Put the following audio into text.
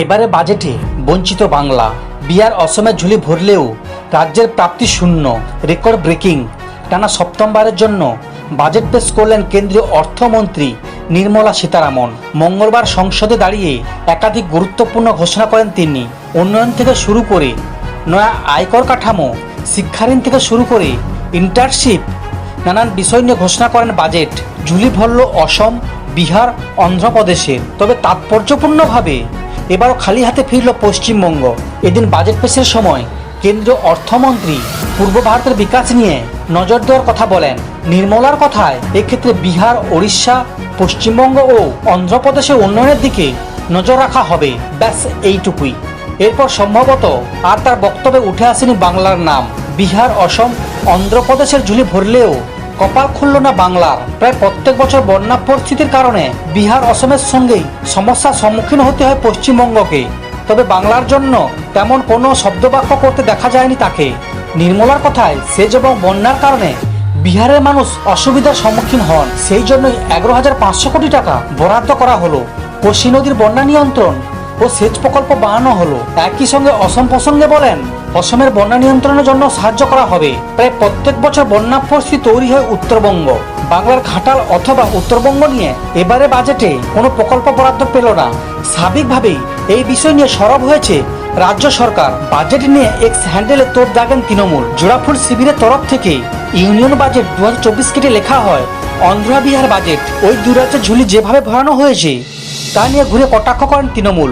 এবারে বাজেটে বঞ্চিত বাংলা। বিহার অসমের ঝুলি ভরলেও রাজ্যের প্রাপ্তি শূন্য। রেকর্ড ব্রেকিং টানা সপ্তমবারের জন্য বাজেট পেশ করলেন কেন্দ্রীয় অর্থমন্ত্রী নির্মলা সীতারামন। মঙ্গলবার সংসদে দাঁড়িয়ে একাধিক গুরুত্বপূর্ণ ঘোষণা করেন তিনি। উন্নয়ন থেকে শুরু করে নয়া আয়কর কাঠামো, শিক্ষাঋণ থেকে শুরু করে ইন্টার্নশিপ, নানান বিষয় নিয়ে ঘোষণা করেন বাজেট। ঝুলি ভরল অসম, বিহার, অন্ধ্রপ্রদেশের। তবে তাৎপর্যপূর্ণভাবে এবারও খালি হাতে ফিরল পশ্চিমবঙ্গ। এদিন বাজেট পেশের সময় কেন্দ্রীয় অর্থমন্ত্রী পূর্ব ভারতের বিকাশ নিয়ে নজর দেওয়ার কথা বলেন। নির্মলার কথায় এক্ষেত্রে বিহার, ওড়িশা, পশ্চিমবঙ্গ ও অন্ধ্রপ্রদেশের উন্নয়নের দিকে নজর রাখা হবে। ব্যাস এইটুকুই। এরপর সম্ভবত আর তার বক্তব্যে উঠে আসেনি বাংলার নাম। বিহার, অসম, অন্ধ্রপ্রদেশের ঝুলি ভরলেও কপাল খুলল না বাংলার। প্রায় প্রত্যেক বছর বন্যা পরিস্থিতির কারণে বিহার, অসমের সঙ্গেই সমস্যার সম্মুখীন হতে হয় পশ্চিমবঙ্গকে। তবে বাংলার জন্য তেমন কোনো শব্দবাক্য করতে দেখা যায়নি তাকে। নির্মলার কথায় সেচ এবং বন্যার কারণে বিহারের মানুষ অসুবিধার সম্মুখীন হন। সেই জন্যই 11,500 কোটি টাকা বরাদ্দ করা হলো। কোশি নদীর বন্যা নিয়ন্ত্রণ ও সেচ প্রকল্প বানানো হলো। একই সঙ্গে অসম প্রসঙ্গে বলেন, অসমের বন্যা নিয়ন্ত্রণের জন্য সাহায্য করা হবে। প্রায় প্রত্যেক বছর বন্যা পরিস্থিতি তৈরি হয় উত্তরবঙ্গ। বাংলার ঘাটাল অথবা উত্তরবঙ্গ নিয়ে এবারে বাজেটে কোনো প্রকল্প বরাদ্দ পেল না। স্বাভাবিকভাবেই এই বিষয় নিয়ে সরব হয়েছে রাজ্য সরকার। বাজেট নিয়ে এক্স হ্যান্ডেলে তোপ দাগেন তৃণমূল। জোড়াফুল শিবিরের তরফ থেকে ইউনিয়ন বাজেট 2024 কেটে লেখা হয় অন্ধ্র বিহার বাজেট। ওই দু রাজ্যের ঝুলি যেভাবে ভরানো হয়েছে তা নিয়ে ঘুরে কটাক্ষ করেন তৃণমূল।